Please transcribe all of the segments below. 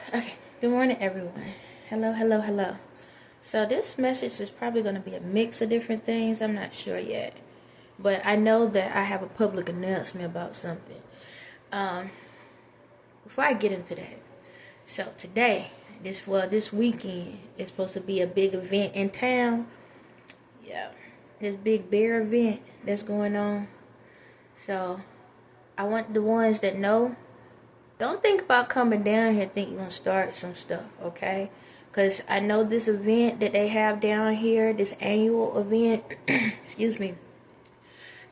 Okay, good morning, everyone. Hello, hello, hello. So, this message is probably going to be a mix of different things. I'm not sure yet. But I know that I have a public announcement about something. Um, Before I get into that, so today, this weekend is supposed to be a big event in town. Yeah, this big bear event that's going on. So, I want the ones that know, don't think about coming down here think you're going to start some stuff, okay? Because I know this event that they have down here, this annual event, excuse me,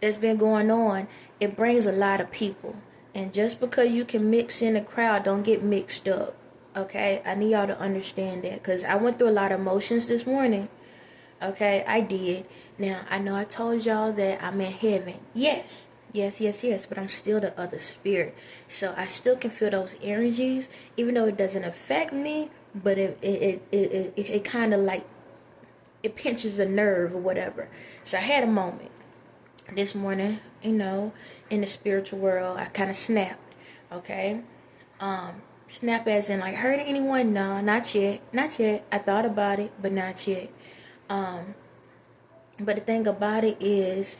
that's been going on, it brings a lot of people. And just because you can mix in the crowd, don't get mixed up, okay? I need y'all to understand that because I went through a lot of emotions this morning, okay? I did. Now, I know I told y'all that I'm in heaven. Yes. Yes, but I'm still the other spirit. So I still can feel those energies, even though it doesn't affect me, but it kind of like, it pinches a nerve or whatever. So I had a moment this morning, in the spiritual world. I kind of snapped, okay? Snap as in like hurting anyone? No, not yet. I thought about it, but not yet. But the thing about it is,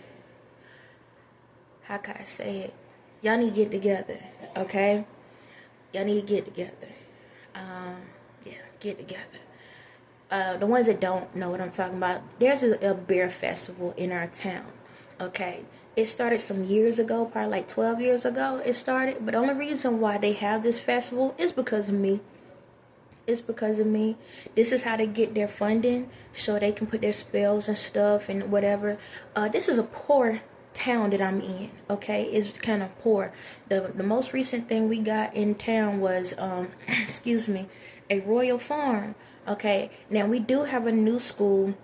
how can I say it? Y'all need to get together, okay? Y'all need to get together. Get together. The ones that don't know what I'm talking about, there's a bear festival in our town, okay? It started some years ago, probably like 12 years ago it started, but the only reason why they have this festival is because of me. It's because of me. This is how they get their funding, so they can put their spells and stuff and whatever. This is a poor town that I'm in, okay? It's kind of poor. The most recent thing we got in town was excuse me, a royal farm, okay? Now we do have a new school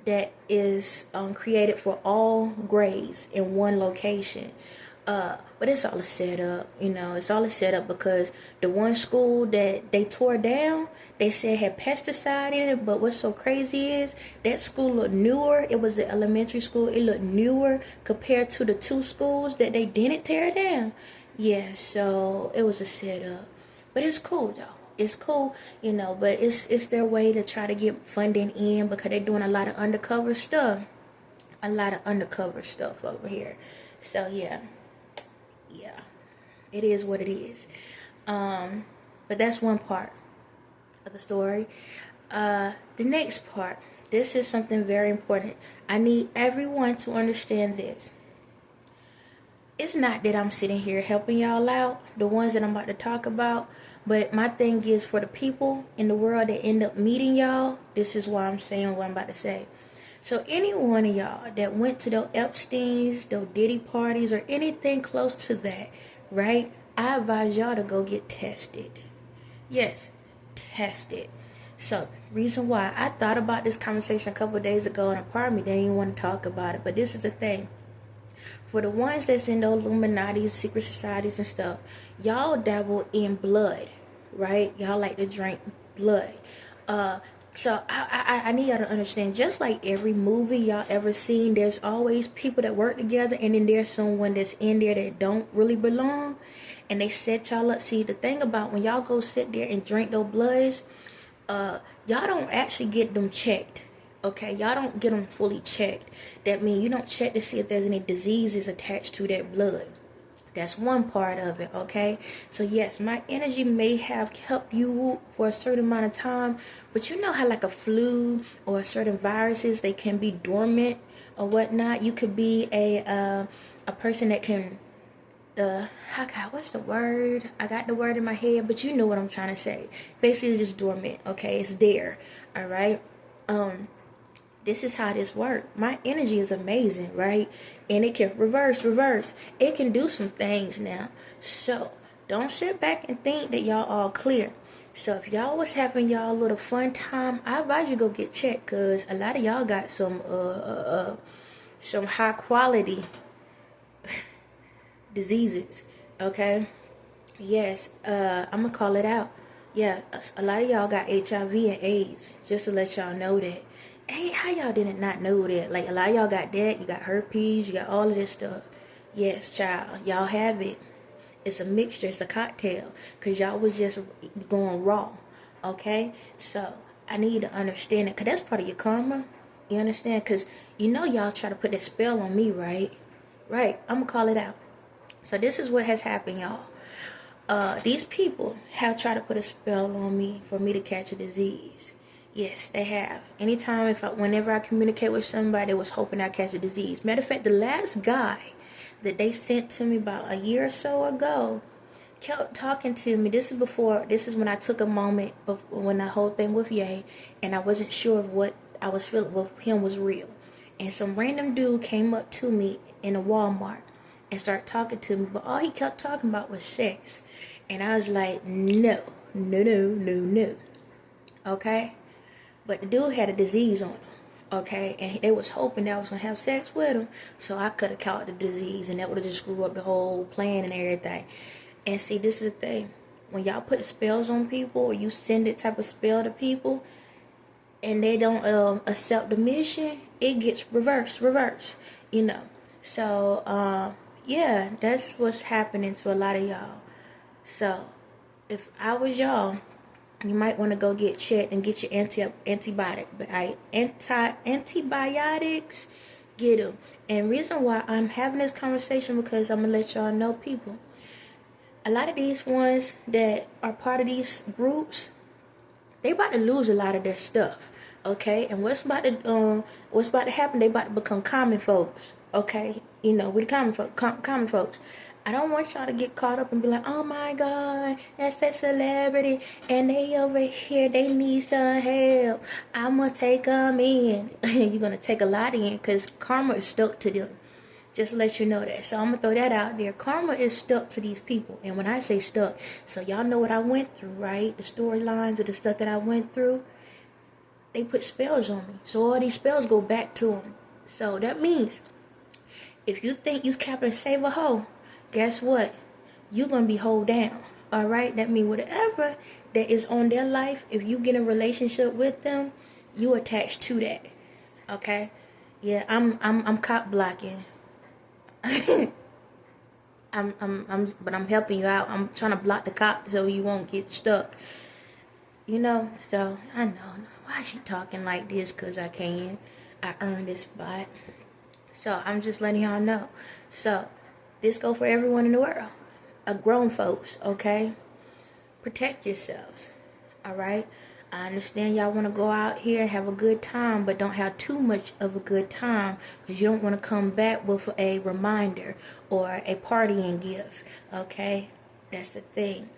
that is created for all grades in one location. But it's all a setup, it's all a setup because the one school that they tore down, they said had pesticide in it, but what's so crazy is that school looked newer. It was the elementary school. It looked newer compared to the two schools that they didn't tear down. Yeah, so it was a setup. But it's cool though. It's cool, but it's their way to try to get funding in because they're doing a lot of undercover stuff. A lot of undercover stuff over here. So yeah, it is what it is. But that's one part of the story. The next part, this is something very important. I need everyone to understand this. It's not that I'm sitting here helping y'all out, the ones that I'm about to talk about, but my thing is for the people in the world that end up meeting y'all, this is why I'm saying what I'm about to say. So any one of y'all that went to those Epstein's, those Diddy parties, or anything close to that, right? I advise y'all to go get tested. Yes, tested. So, reason why I thought about this conversation a couple of days ago, and a part of me didn't even want to talk about it, but this is the thing. For the ones that's in those Illuminati's, secret societies and stuff, y'all dabble in blood, right? Y'all like to drink blood. So I need y'all to understand, just like every movie y'all ever seen, there's always people that work together, and then there's someone that's in there that don't really belong, and they set y'all up. See, the thing about when y'all go sit there and drink those bloods, y'all don't actually get them checked. Okay, y'all don't get them fully checked. That means you don't check to see if there's any diseases attached to that blood. That's one part of it, okay? So yes, my energy may have helped you for a certain amount of time, but you know how like a flu or certain viruses, they can be dormant or whatnot. You could be a person that can what's the word? I got the word in my head, but you know what I'm trying to say. Basically, it's just dormant, okay? It's there, all right? This is how this works. My energy is amazing, right? And it can reverse. It can do some things now. So don't sit back and think that y'all all clear. So if y'all was having y'all little fun time, I advise you go get checked, because a lot of y'all got some high quality diseases, okay? Yes, I'm gonna call it out. Yeah, a lot of y'all got HIV and AIDS, just to let y'all know that. Hey, how y'all didn't not know that? Like, a lot of y'all got that. You got herpes. You got all of this stuff. Yes, child. Y'all have it. It's a mixture. It's a cocktail. Because y'all was just going raw. Okay? So, I need you to understand it. Because that's part of your karma. You understand? Because y'all try to put that spell on me, right? Right. I'm going to call it out. So, this is what has happened, y'all. These people have tried to put a spell on me for me to catch a disease. Yes, they have. Anytime, whenever I communicate with somebody, they was hoping I catch a disease. Matter of fact, the last guy that they sent to me about a year or so ago kept talking to me. This is when I took a moment of when the whole thing with Ye, and I wasn't sure of what I was feeling with him was real. And some random dude came up to me in a Walmart and started talking to me, but all he kept talking about was sex. And I was like, no, no, no, no, no. Okay? But the dude had a disease on him. Okay? And they was hoping that I was going to have sex with him, so I could have caught the disease, and that would have just screwed up the whole plan and everything. And see, this is the thing. When y'all put spells on people, or you send that type of spell to people, and they don't accept the mission, it gets reversed. So, yeah, that's what's happening to a lot of y'all. So, if I was y'all, you might want to go get checked and get your antibiotics. Get them. And reason why I'm having this conversation, because I'm gonna let y'all know, people. A lot of these ones that are part of these groups, they about to lose a lot of their stuff. Okay, and what's about to happen? They about to become common folks. Okay, we the common folks. I don't want y'all to get caught up and be like, oh my God, that's that celebrity, and they over here, they need some help. I'm gonna take them in. You're gonna take a lot in, because karma is stuck to them. Just to let you know that. So I'm gonna throw that out there. Karma is stuck to these people. And when I say stuck, so y'all know what I went through, right? The storylines of the stuff that I went through. They put spells on me. So all these spells go back to them. So that means, if you think you can save a hoe, guess what? You're gonna be hold down. Alright? That means whatever that is on their life, if you get in a relationship with them, you attached to that. Okay? Yeah, I'm cop blocking. But I'm helping you out. I'm trying to block the cop so you won't get stuck. So I know. Why is she talking like this? Because I can. I earned this spot. So I'm just letting y'all know. So this go for everyone in the world. Grown folks, okay? Protect yourselves. Alright? I understand y'all want to go out here and have a good time, but don't have too much of a good time, because you don't want to come back with a reminder or a partying gift. Okay? That's the thing.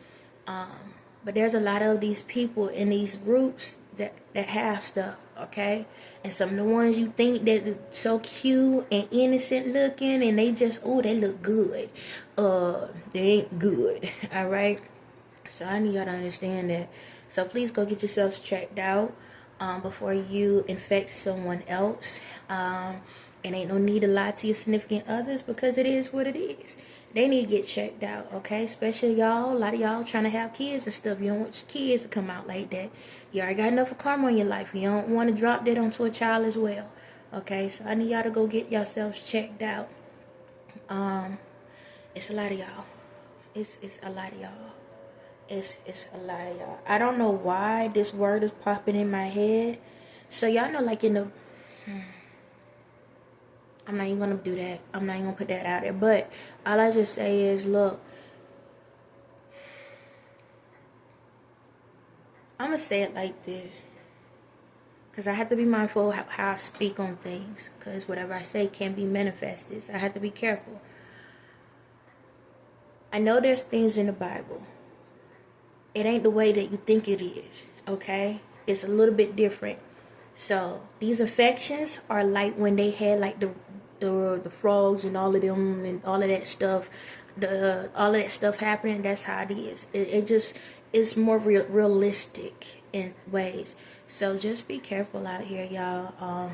But there's a lot of these people in these groups that have stuff, okay? And some of the ones you think that are so cute and innocent looking, and they they look good. They ain't good, all right? So I need y'all to understand that. So please go get yourselves checked out before you infect someone else. And ain't no need to lie to your significant others, because it is what it is. They need to get checked out, okay? Especially y'all, a lot of y'all trying to have kids and stuff. You don't want your kids to come out like that. You already got enough of karma in your life. You don't want to drop that onto a child as well, okay? So I need y'all to go get yourselves checked out. It's a lot of y'all. It's a lot of y'all. It's a lot of y'all. I don't know why this word is popping in my head. So y'all know, like in the... I'm not even going to do that. I'm not even going to put that out there. But all I just say is, look. I'm going to say it like this. Because I have to be mindful of how I speak on things. Because whatever I say can be manifested. So I have to be careful. I know there's things in the Bible. It ain't the way that you think it is. Okay? It's a little bit different. So these infections are like when they had like the frogs and all of them and all of that stuff, all of that stuff happening. That's how it is. It just is more realistic in ways. So just be careful out here, y'all.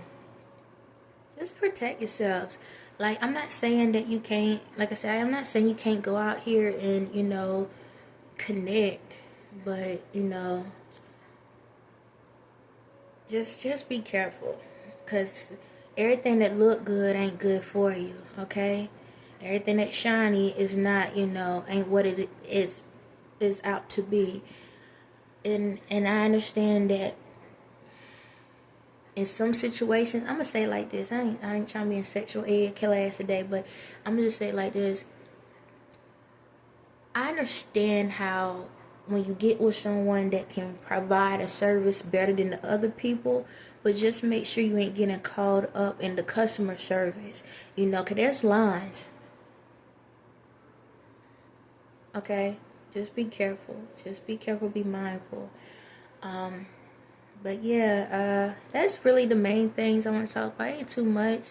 Just protect yourselves. Like, I'm not saying that you can't. Like I said, I'm not saying you can't go out here and connect, but Just be careful, because everything that look good ain't good for you, okay? Everything that's shiny is not, ain't what it is out to be. And I understand that in some situations, I'm gonna say it like this. I ain't trying to be in sexual ed class today, but I'm gonna just say it like this. I understand how when you get with someone that can provide a service better than the other people, but just make sure you ain't getting caught up in the customer service, because there's lines. Okay? Just be careful. Be mindful. But yeah, that's really the main things I want to talk about. Ain't too much.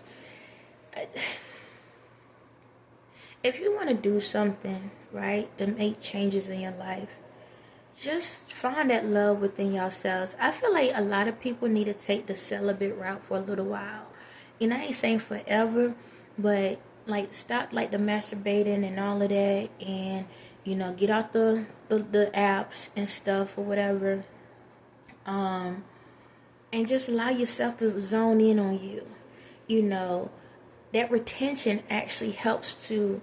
If you want to do something, right, to make changes in your life, just find that love within yourselves. I feel like a lot of people need to take the celibate route for a little while. I ain't saying forever, but like stop like the masturbating and all of that, and get out the apps and stuff or whatever. And just allow yourself to zone in on you. That retention actually helps to.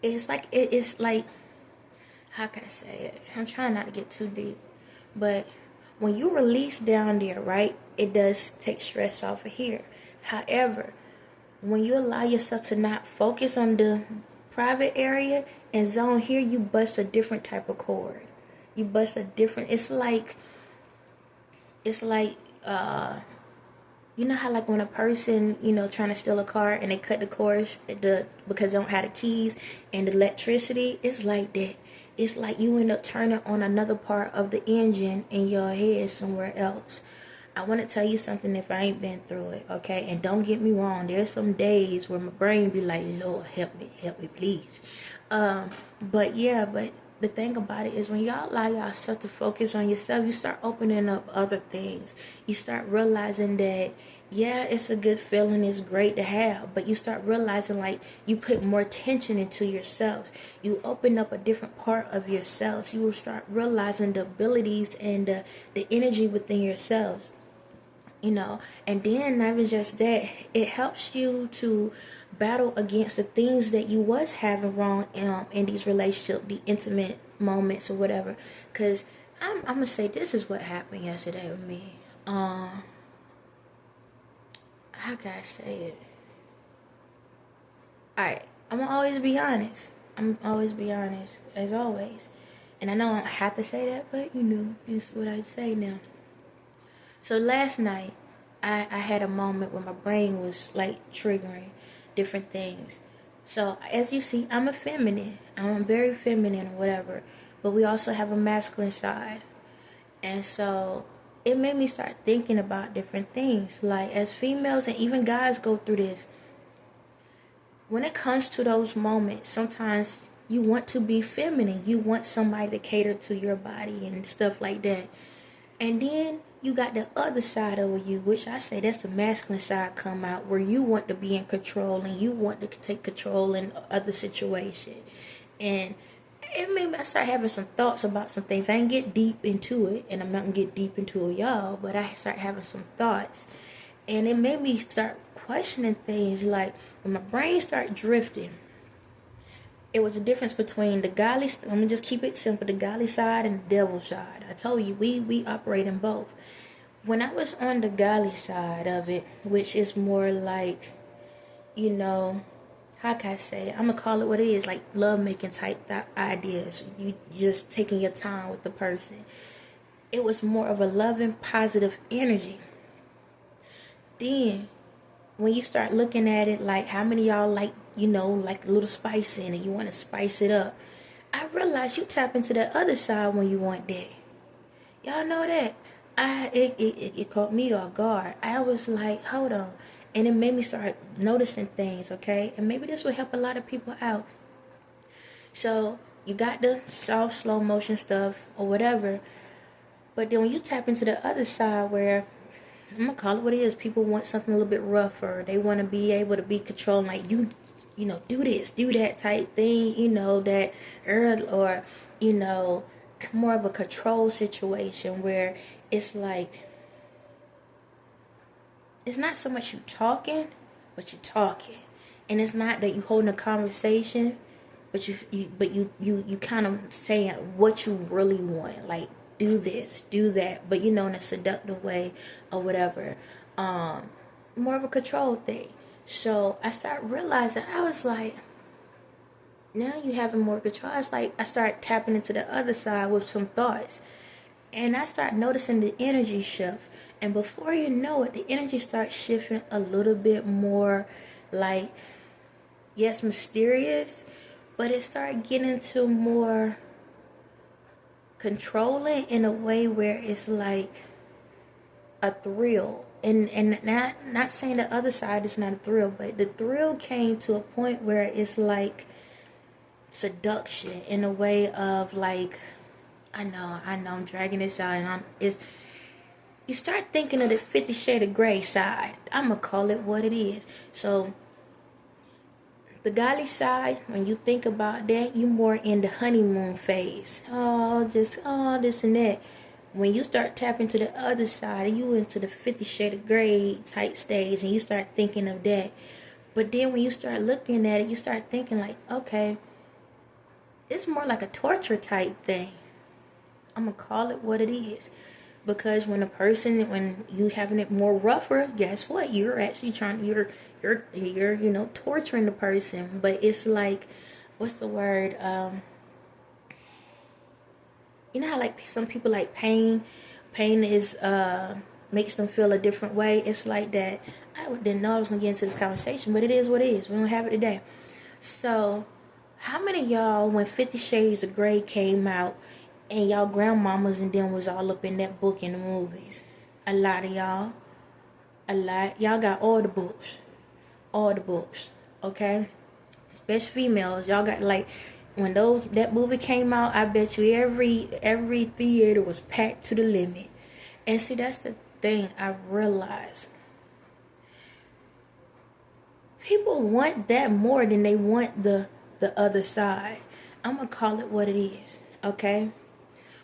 It's like how can I say it? I'm trying not to get too deep, but when you release down there, right, it does take stress off of here. However, when you allow yourself to not focus on the private area and zone here, you bust a different type of chord. You bust a different. It's like you know how like when a person, trying to steal a car and they cut the cords because they don't have the keys and the electricity, it's like that. It's like you end up turning on another part of the engine in your head somewhere else. I want to tell you something if I ain't been through it, okay? And don't get me wrong, there's some days where my brain be like, Lord, help me, please. But the thing about it is when y'all allow yourself to focus on yourself, you start opening up other things. You start realizing that, yeah, it's a good feeling, it's great to have, but you start realizing like you put more attention into yourself. You open up a different part of yourselves. You will start realizing the abilities and the energy within yourselves. And then not even just that, it helps you to battle against the things that you was having wrong in these relationships, the intimate moments or whatever. Because I'm gonna say this is what happened yesterday with me. How can I say it? Alright, I'm gonna always be honest. As always. And I know I don't have to say that, but it's what I say now. So last night, I had a moment where my brain was like triggering different things. So as you see, I'm a feminine. I'm very feminine or whatever. But we also have a masculine side. And so it made me start thinking about different things. Like as females and even guys go through this. When it comes to those moments, sometimes you want to be feminine. You want somebody to cater to your body and stuff like that. And then you got the other side of you, which I say that's the masculine side come out, where you want to be in control and you want to take control in other situation. And it made me start having some thoughts about some things. I didn't get deep into it, and I'm not going to get deep into it, y'all, but I start having some thoughts. And it made me start questioning things, like when my brain started drifting. It was a difference between the godly, I'm going to just keep it simple, the godly side and the devil side. I told you, we operate in both. When I was on the godly side of it, which is more like, how can I say it? I'm going to call it what it is, like love-making type ideas. You just taking your time with the person. It was more of a loving, positive energy. Then, when you start looking at it, like how many of y'all like a little spice in it, you want to spice it up. I realized you tap into the other side when you want that. Y'all know that. It caught me off guard. I was like, hold on. And it made me start noticing things, okay? And maybe this will help a lot of people out. So, you got the soft, slow motion stuff or whatever. But then when you tap into the other side where, I'm going to call it what it is, people want something a little bit rougher. They want to be able to be controlling, like do this, do that type thing, that or, more of a control situation where it's like, it's not so much you talking, but you talking. And it's not that you holding a conversation, but you kind of saying what you really want, like do this, do that, but in a seductive way or whatever. More of a control thing. So I started realizing, I was like, now you having more control. It's like I start tapping into the other side with some thoughts, and I start noticing the energy shift. And before you know it, the energy starts shifting a little bit more, like, yes, mysterious, but it started getting to more controlling in a way where it's like a thrill. And not saying the other side is not a thrill, but the thrill came to a point where it's like seduction in a way of like, I know I'm dragging this out, and you start thinking of the 50 Shades of Grey side. I'm gonna call it what it is. So the godly side, when you think about that, you more in the honeymoon phase. This and that. When you start tapping to the other side, you into the 50 Shades of Grey type stage, and you start thinking of that. But then when you start looking at it, you start thinking like, okay, it's more like a torture type thing. I'm gonna call it what it is. Because when you having it more rougher, guess what? You're actually you're torturing the person. But it's like, what's the word? You know how like some people like pain is makes them feel a different way. It's like that. I didn't know I was gonna get into this conversation, but it is what it is. We don't have it today. So, how many of y'all, when 50 Shades of Grey came out, and y'all grandmamas and them was all up in that book in the movies? A lot of y'all. A lot. Y'all got all the books. All the books. Okay? Especially females. Y'all got like, when that movie came out, I bet you every theater was packed to the limit. And see, that's the thing I realized. People want that more than they want the other side. I'm gonna call it what it is. Okay?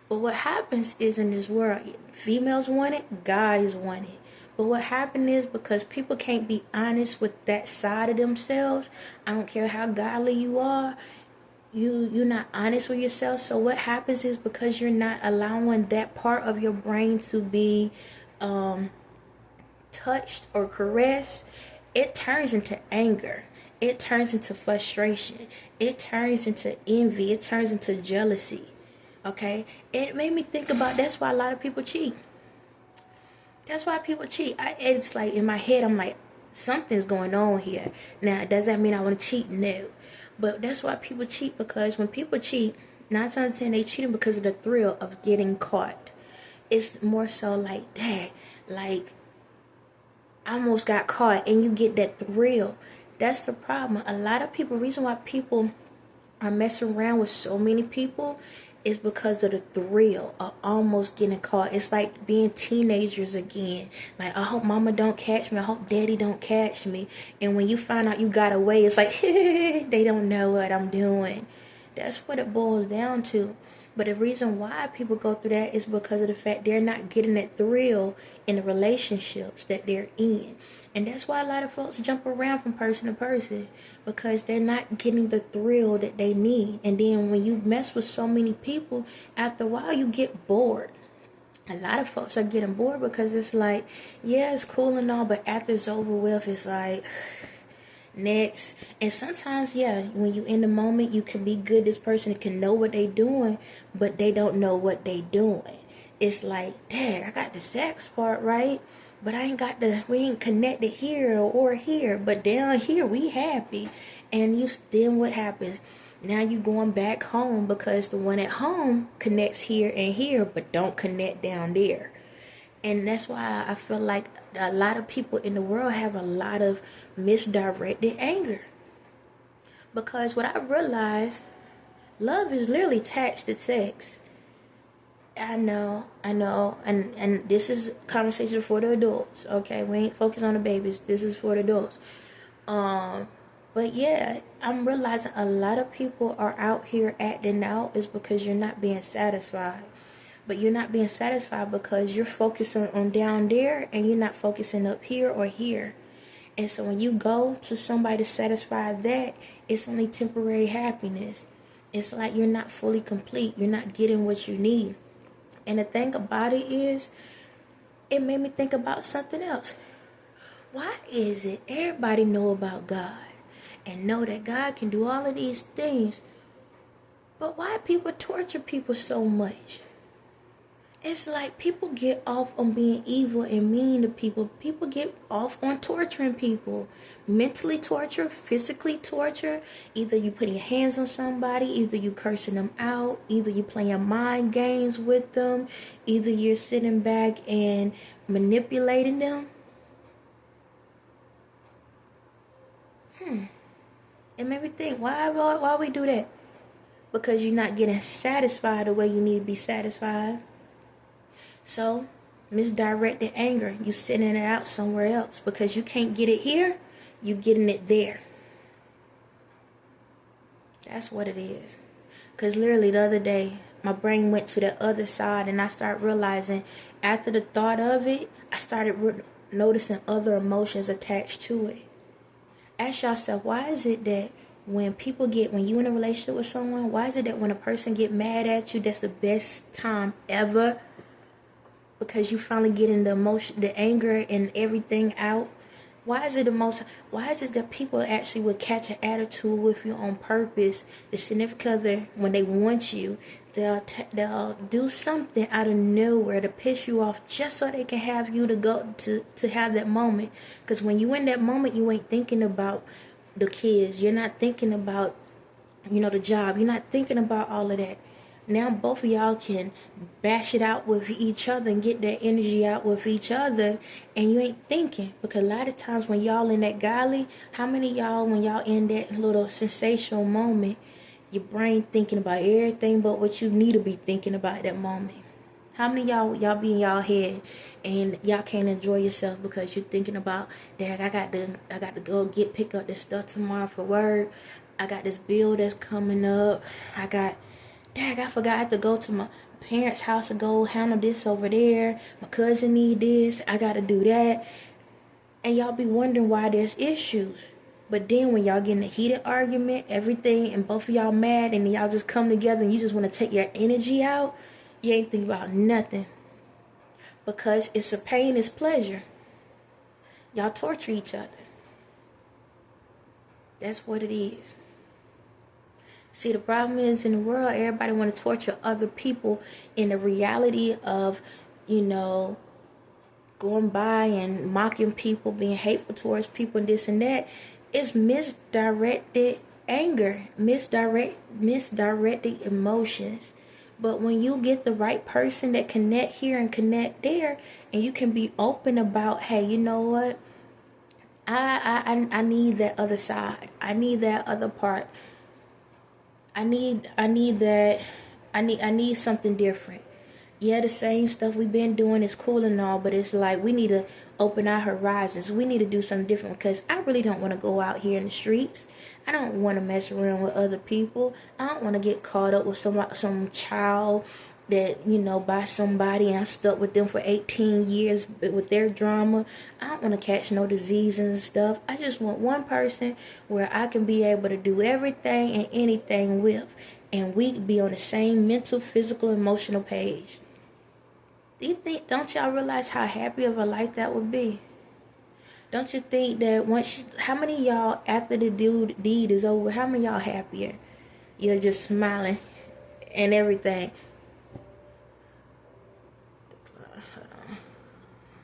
But what happens is, in this world, females want it, guys want it. But what happened is, because people can't be honest with that side of themselves, I don't care how godly you are, you're not honest with yourself. So what happens is, because you're not allowing that part of your brain to be touched or caressed, it turns into anger. It turns into frustration. It turns into envy. It turns into jealousy. Okay? It made me think about, that's why a lot of people cheat. That's why people cheat. It's like, in my head, I'm like, something's going on here. Now, does that mean I want to cheat? No. But that's why people cheat, because when people cheat, 9 times out of 10, they cheating because of the thrill of getting caught. It's more so like, dang, like, I almost got caught, and you get that thrill. That's the problem. A lot of people, reason why people are messing around with so many people is because of the thrill of almost getting caught. It's like being teenagers again. Like, I hope mama don't catch me. I hope daddy don't catch me. And when you find out you got away, it's like, they don't know what I'm doing. That's what it boils down to. But the reason why people go through that is because of the fact they're not getting that thrill in the relationships that they're in. And that's why a lot of folks jump around from person to person, because they're not getting the thrill that they need. And then when you mess with so many people, after a while you get bored. A lot of folks are getting bored because it's like, yeah, it's cool and all, but after it's over with, it's like, next. And sometimes, yeah, when you in the moment, you can be good. This person can know what they doing, but they don't know what they doing. It's like, dad, I got the sex part right, but we ain't connected here or here, but down here we happy. And then what happens? Now you going back home because the one at home connects here and here, but don't connect down there. And that's why I feel like a lot of people in the world have a lot of misdirected anger. Because what I realized, love is literally attached to sex. I know, and this is conversation for the adults, okay? We ain't focused on the babies. This is for the adults. But yeah, I'm realizing a lot of people are out here acting out is because you're not being satisfied. But you're not being satisfied because you're focusing on down there and you're not focusing up here or here. And so when you go to somebody to satisfy that, it's only temporary happiness. It's like you're not fully complete. You're not getting what you need. And the thing about it is, it made me think about something else. Why is it everybody know about God and know that God can do all of these things, but why people torture people so much? It's like people get off on being evil and mean to people. People get off on torturing people. Mentally torture, physically torture. Either you putting your hands on somebody, either you cursing them out, either you playing mind games with them, either you're sitting back and manipulating them. It made me think, why we do that? Because you're not getting satisfied the way you need to be satisfied. So, misdirected anger, you sending it out somewhere else. Because you can't get it here, you getting it there. That's what it is. Because literally the other day, my brain went to the other side, and I started realizing, after the thought of it, I started noticing other emotions attached to it. Ask yourself, why is it that when you in a relationship with someone, why is it that when a person get mad at you, that's the best time ever? Because you finally getting the emotion, the anger and everything out. Why is it that people actually would catch an attitude with you on purpose? The significant other, when they want you, they'll do something out of nowhere to piss you off just so they can have you to go to have that moment. Because when you in that moment, you ain't thinking about the kids. You're not thinking about, the job. You're not thinking about all of that. Now both of y'all can bash it out with each other and get that energy out with each other, and you ain't thinking. Because a lot of times when y'all in that golly, how many of y'all, when y'all in that little sensational moment, your brain thinking about everything but what you need to be thinking about at that moment? How many of y'all be in y'all head and y'all can't enjoy yourself because you're thinking about, Dad, I got to go pick up this stuff tomorrow for work. I got this bill that's coming up. Dad, I forgot I have to go to my parents' house and go handle this over there. My cousin need this. I got to do that. And y'all be wondering why there's issues. But then when y'all get in a heated argument, everything, and both of y'all mad, and y'all just come together and you just want to take your energy out, you ain't thinking about nothing. Because it's a pain, it's pleasure. Y'all torture each other. That's what it is. See, the problem is in the world, everybody want to torture other people in the reality of, going by and mocking people, being hateful towards people and this and that. It's misdirected anger, misdirected emotions. But when you get the right person that connect here and connect there, and you can be open about, hey, you know what? I need that other side. I need that other part. I need something different. Yeah, the same stuff we've been doing is cool and all, but it's like we need to open our horizons. We need to do something different, because I really don't want to go out here in the streets. I don't want to mess around with other people. I don't want to get caught up with some child that, by somebody, and I'm stuck with them for 18 years with their drama. I don't want to catch no diseases and stuff. I just want one person where I can be able to do everything and anything with, and we be on the same mental, physical, emotional page. Don't y'all realize how happy of a life that would be? Don't you think that how many of y'all, after the deed is over, how many of y'all happier? You're just smiling and everything.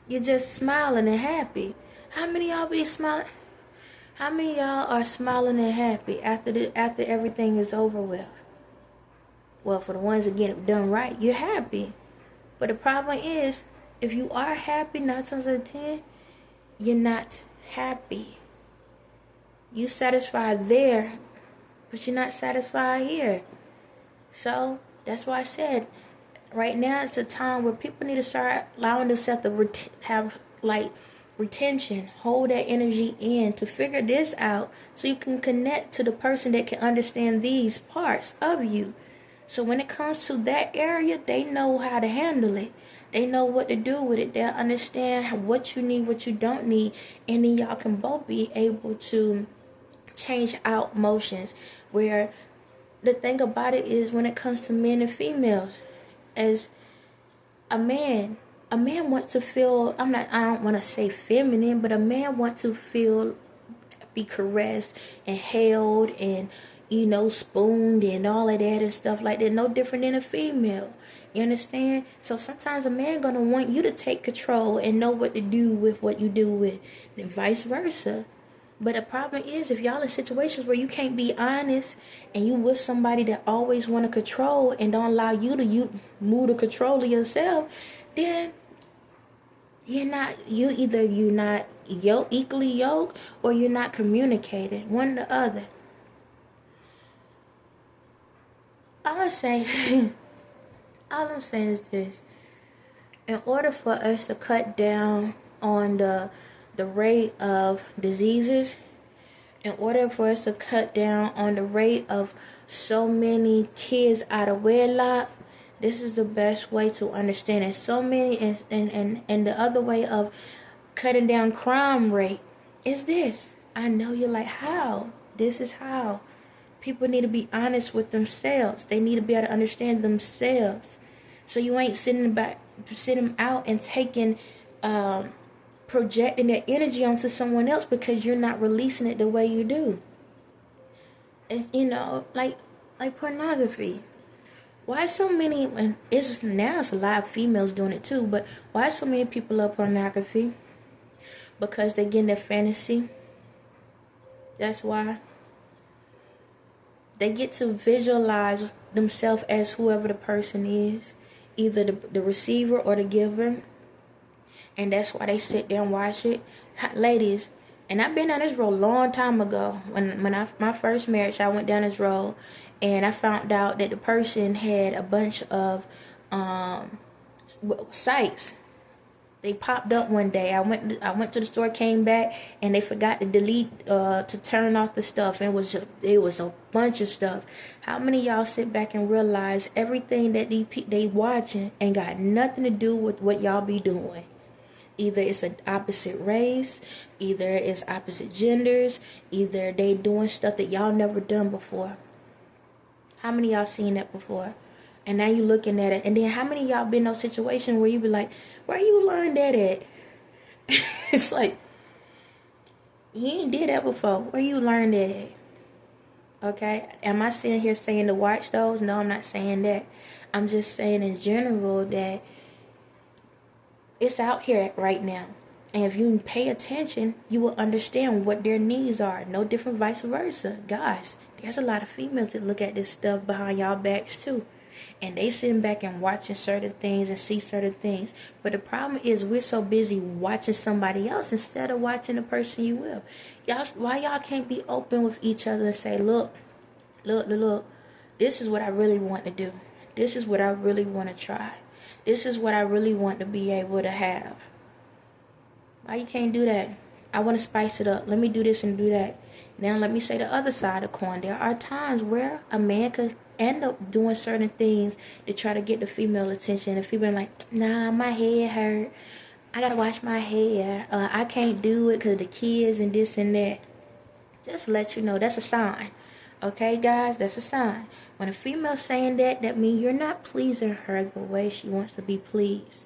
You're just smiling and happy. How many of y'all be smiling? How many of y'all are smiling and happy after everything is over with? Well, for the ones that get it done right, you're happy. But the problem is, if you are happy 9 times out of 10, you're not happy. You satisfied there, but you're not satisfied here. So that's why I said, right now it's a time where people need to start allowing themselves to have retention, hold that energy in to figure this out, so you can connect to the person that can understand these parts of you. So when it comes to that area, they know how to handle it. They know what to do with it. They'll understand what you need, what you don't need, and then y'all can both be able to change out motions. Where the thing about it is, when it comes to men and females, as a man wants to feel, I don't want to say feminine, but a man wants to feel, be caressed and held and, spooned and all of that and stuff like that. No different than a female. You understand? So sometimes a man gonna want you to take control and know what to do with what you do with, and vice versa. But the problem is, if y'all in situations where you can't be honest and you with somebody that always want to control and don't allow you to move the control of yourself, then you're not equally yoked, or you're not communicating, one or the other. All I'm saying is this: in order for us to cut down on the rate of diseases, in order for us to cut down on the rate of so many kids out of wedlock, this is the best way to understand it. So many, and the other way of cutting down crime rate is this. I know you're like, how? This is how. People need to be honest with themselves. They need to be able to understand themselves. So you ain't sitting out and taking, projecting that energy onto someone else because you're not releasing it the way you do. It's, like pornography. Why so many, and it's a lot of females doing it too, but why so many people love pornography? Because they get in their fantasy. That's why. They get to visualize themselves as whoever the person is, either the receiver or the giver. And that's why they sit there and watch it. Ladies, and I've been down this road a long time ago. When my first marriage, I went down this road, and I found out that the person had a bunch of sites. They popped up one day. I went to the store, came back, and they forgot to delete, to turn off the stuff. It was a bunch of stuff. How many of y'all sit back and realize everything that they watching ain't got nothing to do with what y'all be doing? Either it's an opposite race, either it's opposite genders, either they doing stuff that y'all never done before. How many of y'all seen that before? And now you looking at it. And then how many of y'all been in those situations where you be like, where you learned that at? It's like, you ain't did that before. Where you learned that at? Okay? Am I sitting here saying to watch those? No, I'm not saying that. I'm just saying in general that it's out here right now. And if you pay attention, you will understand what their needs are. No different vice versa. Guys, there's a lot of females that look at this stuff behind y'all backs too. And they sitting back and watching certain things and see certain things. But the problem is we're so busy watching somebody else instead of watching the person you with. Why y'all can't be open with each other and say, look, this is what I really want to do. This is what I really want to try. This is what I really want to be able to have. Why you can't do that? I want to spice it up. Let me do this and do that. Now let me say the other side of the coin. There are times where a man could end up doing certain things to try to get the female attention. The female like, nah, my head hurt. I gotta wash my hair. I can't do it because of the kids and this and that. Just to let you know, that's a sign. Okay, guys, that's a sign. When a female's saying that, that means you're not pleasing her the way she wants to be pleased.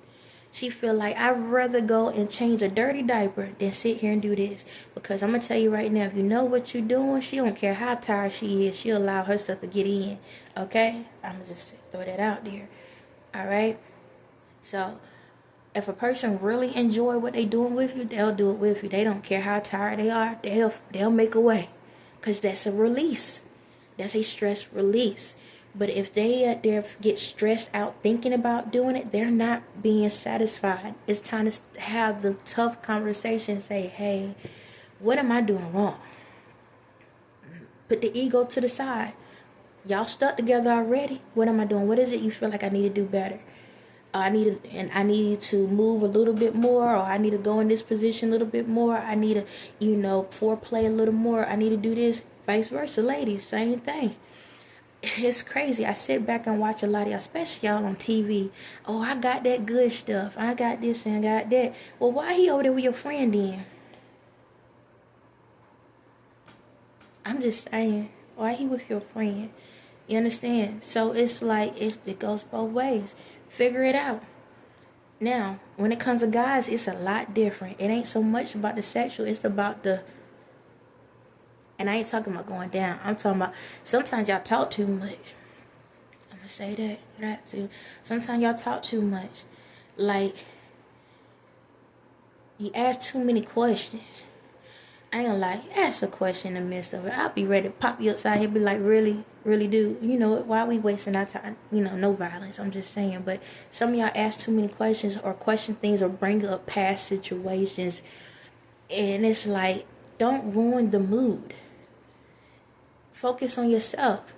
She feel like, I'd rather go and change a dirty diaper than sit here and do this. Because I'm going to tell you right now, if you know what you're doing, she don't care how tired she is. She'll allow herself to get in. Okay? I'm going to just throw that out there. All right? So, if a person really enjoy what they doing with you, they'll do it with you. They don't care how tired they are. They'll make a way. Because that's a release. That's a stress release. But if they get stressed out thinking about doing it, they're not being satisfied. It's time to have the tough conversation. Say, hey, what am I doing wrong? Put the ego to the side. Y'all stuck together already. What am I doing? What is it you feel like I need to do better? I need to move a little bit more, or I need to go in this position a little bit more. I need to, foreplay a little more. I need to do this. Vice versa, ladies, same thing. it's crazy. I sit back and watch a lot of y'all, especially y'all on TV. Oh, I got that good stuff. I got this and I got that. Well, why he over there with your friend then? I'm just saying, why he with your friend? You understand? So it's like it goes both ways. Figure it out. Now, when it comes to guys, it's a lot different. It ain't so much about the sexual, it's about the, and I ain't talking about going down. I'm talking about sometimes y'all talk too much. I'm gonna say that right too. Sometimes y'all talk too much. Like, you ask too many questions. I ain't gonna lie, ask a question in the midst of it. I'll be ready to pop you upside here, be like, really, really do. You know, why are we wasting our time? You know, no violence, I'm just saying. But some of y'all ask too many questions or question things or bring up past situations. And it's like, don't ruin the mood. Focus on yourself.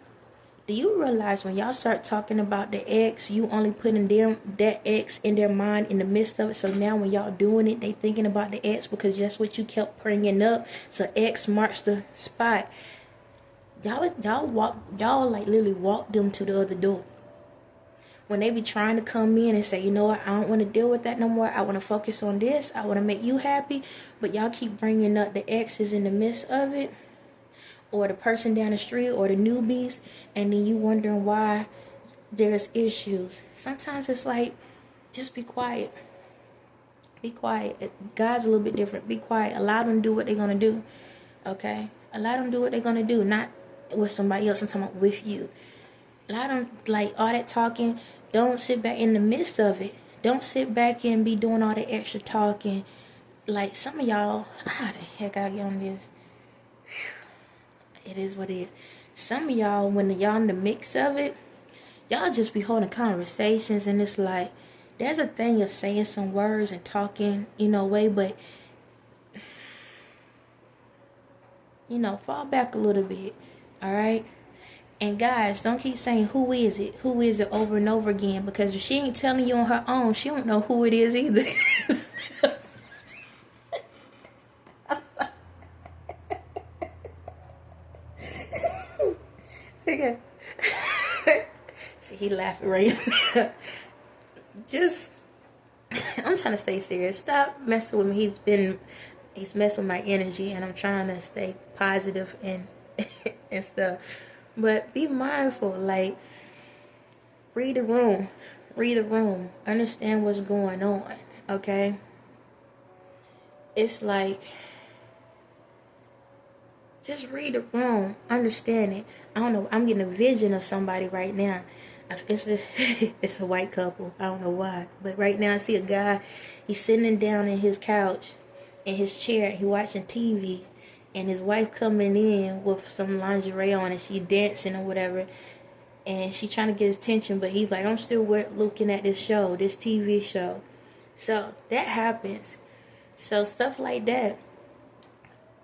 Do you realize when y'all start talking about the ex, you only putting that ex in their mind in the midst of it? So now when y'all doing it, they thinking about the ex because just what you kept bringing up. So X marks the spot. Y'all like literally walk them to the other door. When they be trying to come in and say, you know what, I don't want to deal with that no more. I want to focus on this. I want to make you happy. But y'all keep bringing up the exes in the midst of it. Or the person down the street or the newbies, and then you wondering why there's issues. Sometimes it's like, just be quiet. Be quiet. God's a little bit different. Be quiet. Allow them to do what they're going to do. Okay? Allow them to do what they're going to do. Not with somebody else. I'm talking about with you. Allow them, like, all that talking. Don't sit back in the midst of it. Don't sit back and be doing all the extra talking. Like, some of y'all, how the heck I get on this? It is what it is. Some of y'all, when y'all in the mix of it, y'all just be holding conversations, and it's like, there's a thing of saying some words and talking, way, but, fall back a little bit, alright? And guys, don't keep saying, who is it over and over again, because if she ain't telling you on her own, she don't know who it is either. Okay. See, he laughing right now. Just, I'm trying to stay serious. Stop messing with me. He's messing with my energy, and I'm trying to stay positive and and stuff. But be mindful. Like, read the room. Understand what's going on. Okay. It's like, just read the room, understand it. I don't know. I'm getting a vision of somebody right now. It's a white couple. I don't know why, but right now I see a guy. He's sitting down in his couch, in his chair. He watching TV, and his wife coming in with some lingerie on, and she dancing or whatever, and she trying to get his attention. But he's like, I'm still looking at this show, this TV show. So that happens. So stuff like that.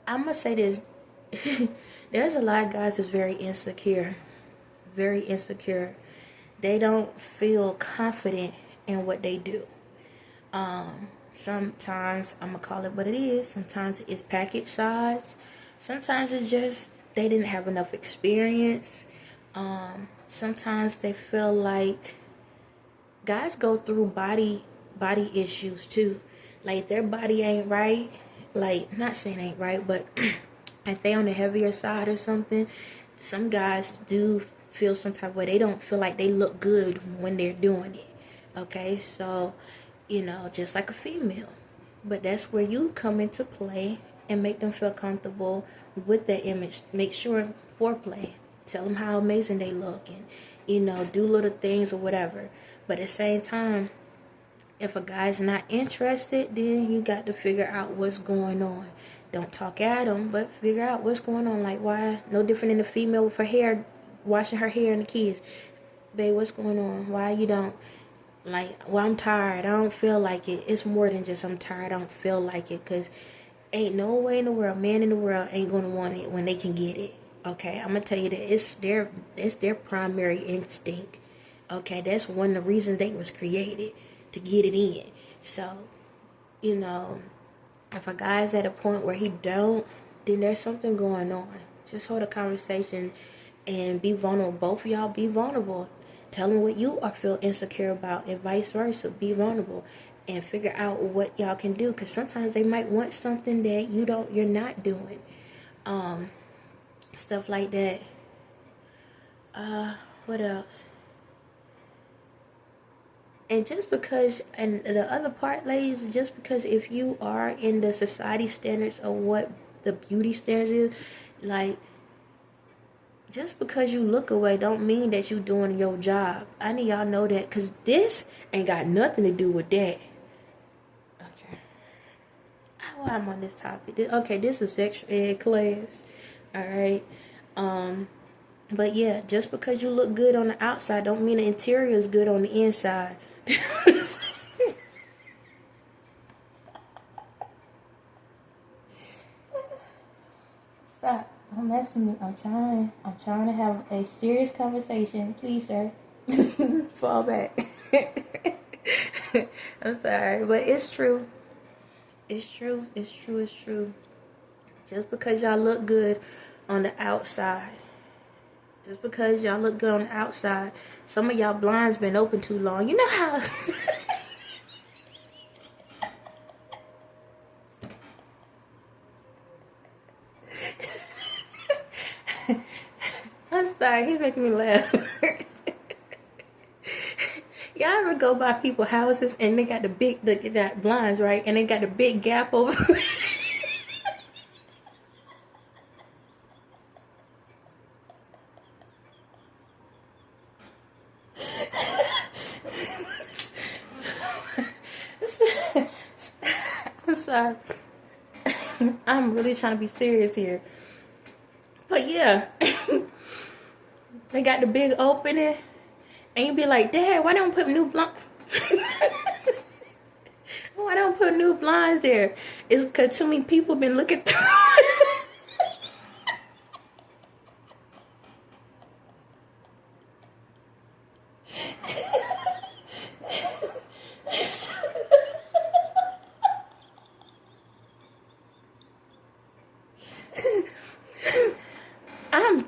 I'm gonna say this. There's a lot of guys that's very insecure. They don't feel confident in what they do. Sometimes, I'm gonna call it what it is. Sometimes it's package size. Sometimes it's just they didn't have enough experience. Sometimes they feel like guys go through body issues too. Like, their body ain't right. Like, not saying ain't right, but if they on the heavier side or something, some guys do feel some type of way. They don't feel like they look good when they're doing it. Okay, so, just like a female. But that's where you come into play and make them feel comfortable with that image. Make sure foreplay. Tell them how amazing they look, and, do little things or whatever. But at the same time, if a guy's not interested, then you got to figure out what's going on. Don't talk at them, but figure out what's going on. Like, why? No different than the female with her hair, washing her hair and the kids. Babe, what's going on? Why you don't? Like, well, I'm tired. I don't feel like it. It's more than just I'm tired. I don't feel like it. Because ain't no way in the world, man in the world ain't going to want it when they can get it. Okay? I'm going to tell you that it's their primary instinct. Okay? That's one of the reasons they was created, to get it in. So, if a guy's at a point where he don't, then there's something going on. Just hold a conversation and be vulnerable. Both of y'all be vulnerable. Tell them what you are feel insecure about, and vice versa. Be vulnerable and figure out what y'all can do. Because sometimes they might want something that you're not doing. Stuff like that. What else? And just because, and the other part, ladies, just because if you are in the society standards of what the beauty standards is, like, just because you look away don't mean that you doing your job. I need y'all know that, because this ain't got nothing to do with that. Okay. Why I'm on this topic? Okay, this is sexual ed class. Alright. But yeah, just because you look good on the outside don't mean the interior is good on the inside. Stop. Don't mess with me. I'm trying to have a serious conversation. Please, sir. Fall back. I'm sorry, but it's true. It's true. It's true. It's true. Just because y'all look good on the outside. Just because y'all look good on the outside. Some of y'all blinds been open too long. You know how... I'm sorry, he's making me laugh. Y'all ever go by people's houses and they got that blinds, right? And they got the big gap over. I'm sorry. I'm really trying to be serious here. But yeah. They got the big opening. And you be like, Dad, why don't put new blinds? Why don't put new blinds there? It's because too many people been looking through.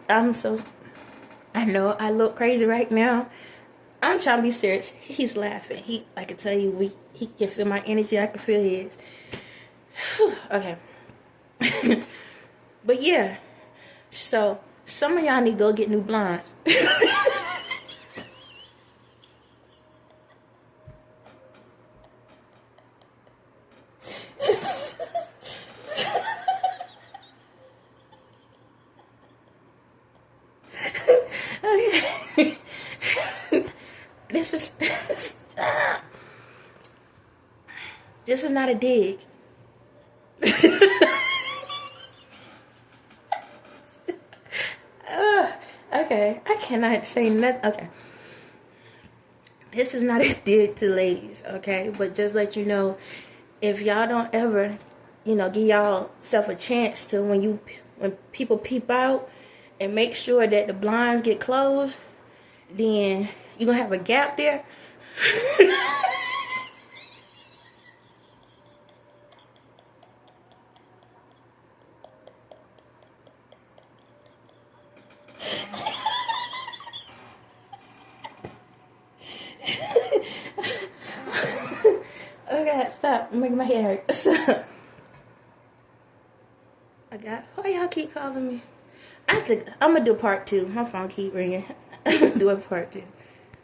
I'm so... I know I look crazy right now. I'm trying to be serious. He's laughing. I can tell you, he can feel my energy. I can feel his. Okay. But yeah. So, some of y'all need to go get new blinds. Okay. This is not a dig. Okay, I cannot say nothing. Okay, this is not a dig to ladies, okay? But just let you know, if y'all don't ever, give y'all self a chance to when people peep out and make sure that the blinds get closed, then you're gonna have a gap there. Okay, stop. I'm making my hair hurt. Stop. Why y'all keep calling me? I'm gonna do part 2. My phone keep ringing. I'm gonna do a part 2.